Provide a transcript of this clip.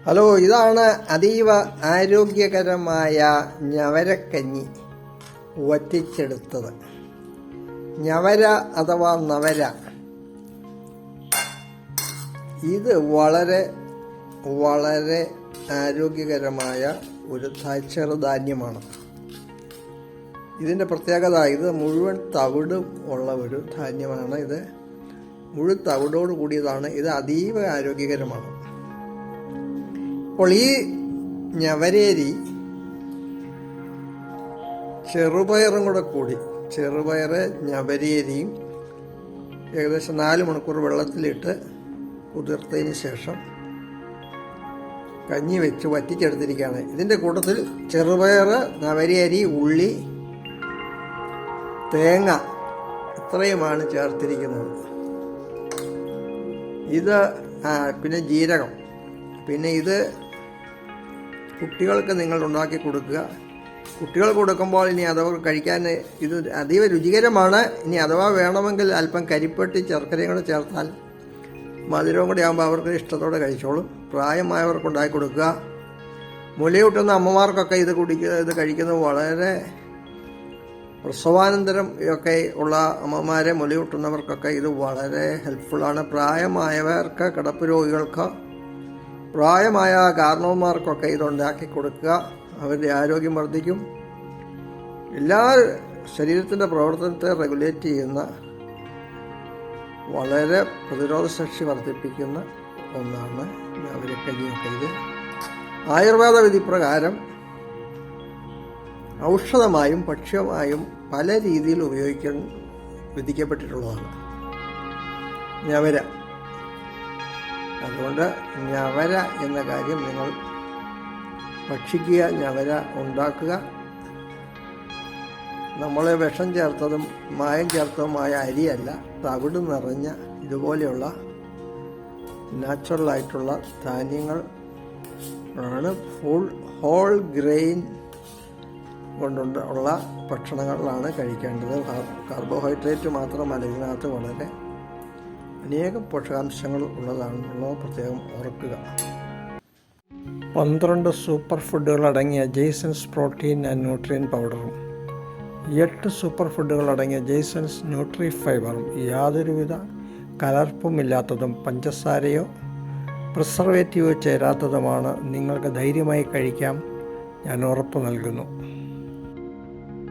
Hello, ഇതാണ് അതീവ ആരോഗ്യകരമായ ഞവരക്കഞ്ഞി വറ്റിച്ചെടുത്തത്. ഞവര അഥവാ നവര, ഇത് വളരെ വളരെ ആരോഗ്യകരമായ ഒരു ചെറുധാന്യമാണ്. ഇതിൻ്റെ പ്രത്യേകത, ഇത് മുഴുവൻ തവിടും ഉള്ള ഒരു ധാന്യമാണ്. ഇത് മുഴുവൻ തവിടോട് കൂടിയതാണ്. ഇത് അതീവ ആരോഗ്യകരമാണ്. അപ്പോൾ ഈ ഞവരേരി ചെറുപയറും കൂടെ കൂടി, ചെറുപയറ് ഞവരേരിയും ഏകദേശം 4 മണിക്കൂർ വെള്ളത്തിലിട്ട് കുതിർത്തതിന് ശേഷം കഞ്ഞി വെച്ച് വറ്റിച്ചെടുത്തിരിക്കുകയാണ്. ഇതിൻ്റെ കൂട്ടത്തിൽ ചെറുപയർ, നവരേരി, ഉള്ളി, തേങ്ങ ഇത്രയുമാണ് ചേർത്തിരിക്കുന്നത്. ഇത് പിന്നെ ജീരകം. പിന്നെ ഇത് കുട്ടികൾക്ക് നിങ്ങൾ ഉണ്ടാക്കി കൊടുക്കുക. കുട്ടികൾ കൊടുക്കുമ്പോൾ ഇനി അഥവാ കഴിക്കാൻ ഇത് അതീവ രുചികരമാണ്. ഇനി അഥവാ വേണമെങ്കിൽ അല്പം കരിപ്പെട്ടി ശർക്കരയും കൂടെ ചേർത്താൽ മധുരവും കൂടി ആകുമ്പോൾ അവർക്ക് ഇഷ്ടത്തോടെ കഴിച്ചോളും. പ്രായമായവർക്ക് ഉണ്ടാക്കി കൊടുക്കുക. മുലയൂട്ടുന്ന അമ്മമാർക്കൊക്കെ ഇത് കഴിക്കുന്നത് വളരെ, പ്രസവാനന്തരം ഒക്കെ ഉള്ള അമ്മമാരെ മുലയൂട്ടുന്നവർക്കൊക്കെ ഇത് വളരെ ഹെൽപ്ഫുള്ളാണ്. പ്രായമായവർക്ക്, കിടപ്പ് രോഗികൾക്ക്, പ്രായമായ കാരണവന്മാർക്കൊക്കെ ഇതുണ്ടാക്കി കൊടുക്കുക. അവരുടെ ആരോഗ്യം വർദ്ധിക്കും. എല്ലാ ശരീരത്തിൻ്റെ പ്രവർത്തനത്തെ റെഗുലേറ്റ് ചെയ്യുന്ന, വളരെ പ്രതിരോധശേഷി വർദ്ധിപ്പിക്കുന്ന ഒന്നാണ് ഞവരക്കഞ്ഞിയൊക്കെ. ഇത് ആയുർവേദ വിധി പ്രകാരം ഔഷധമായും ഭക്ഷ്യമായും പല രീതിയിൽ ഉപയോഗിക്കാൻ വിധിക്കപ്പെട്ടിട്ടുള്ളതാണ് ഞവര. അതുകൊണ്ട് ഞവര എന്ന കാര്യം നിങ്ങൾ ഭക്ഷിക്കുക, ഞവര ഉണ്ടാക്കുക. നമ്മൾ വിഷം ചേർത്തതും മായം ചേർത്തതുമായ അരിയല്ല, തവിട് നിറഞ്ഞ ഇതുപോലെയുള്ള നാച്ചുറലായിട്ടുള്ള ധാന്യങ്ങൾ ആണ്. ഹോൾ ഗ്രെയിൻ കൊണ്ടുള്ള ഭക്ഷണങ്ങളാണ് കഴിക്കേണ്ടത്. കാർബോഹൈഡ്രേറ്റ് മാത്രമല്ല, ഇതിനകത്ത് വളരെ അനേകം പോഷകാംശങ്ങൾ ഉള്ളതാണെന്നുള്ളത് പ്രത്യേകം ഓർക്കുക. 12 സൂപ്പർ ഫുഡുകൾ അടങ്ങിയ ജെയ്സൺസ് പ്രോട്ടീൻ ആൻഡ് ന്യൂട്രിയൻ പൗഡറും 8 സൂപ്പർ ഫുഡുകൾ അടങ്ങിയ ജെയ്സൺസ് ന്യൂട്രി ഫൈബറും യാതൊരുവിധ കലർപ്പുമില്ലാത്തതും പഞ്ചസാരയോ പ്രിസർവേറ്റീവോ ചേരാത്തതുമാണ്. നിങ്ങൾക്ക് ധൈര്യമായി കഴിക്കാം, ഞാൻ ഉറപ്പ് നൽകുന്നു.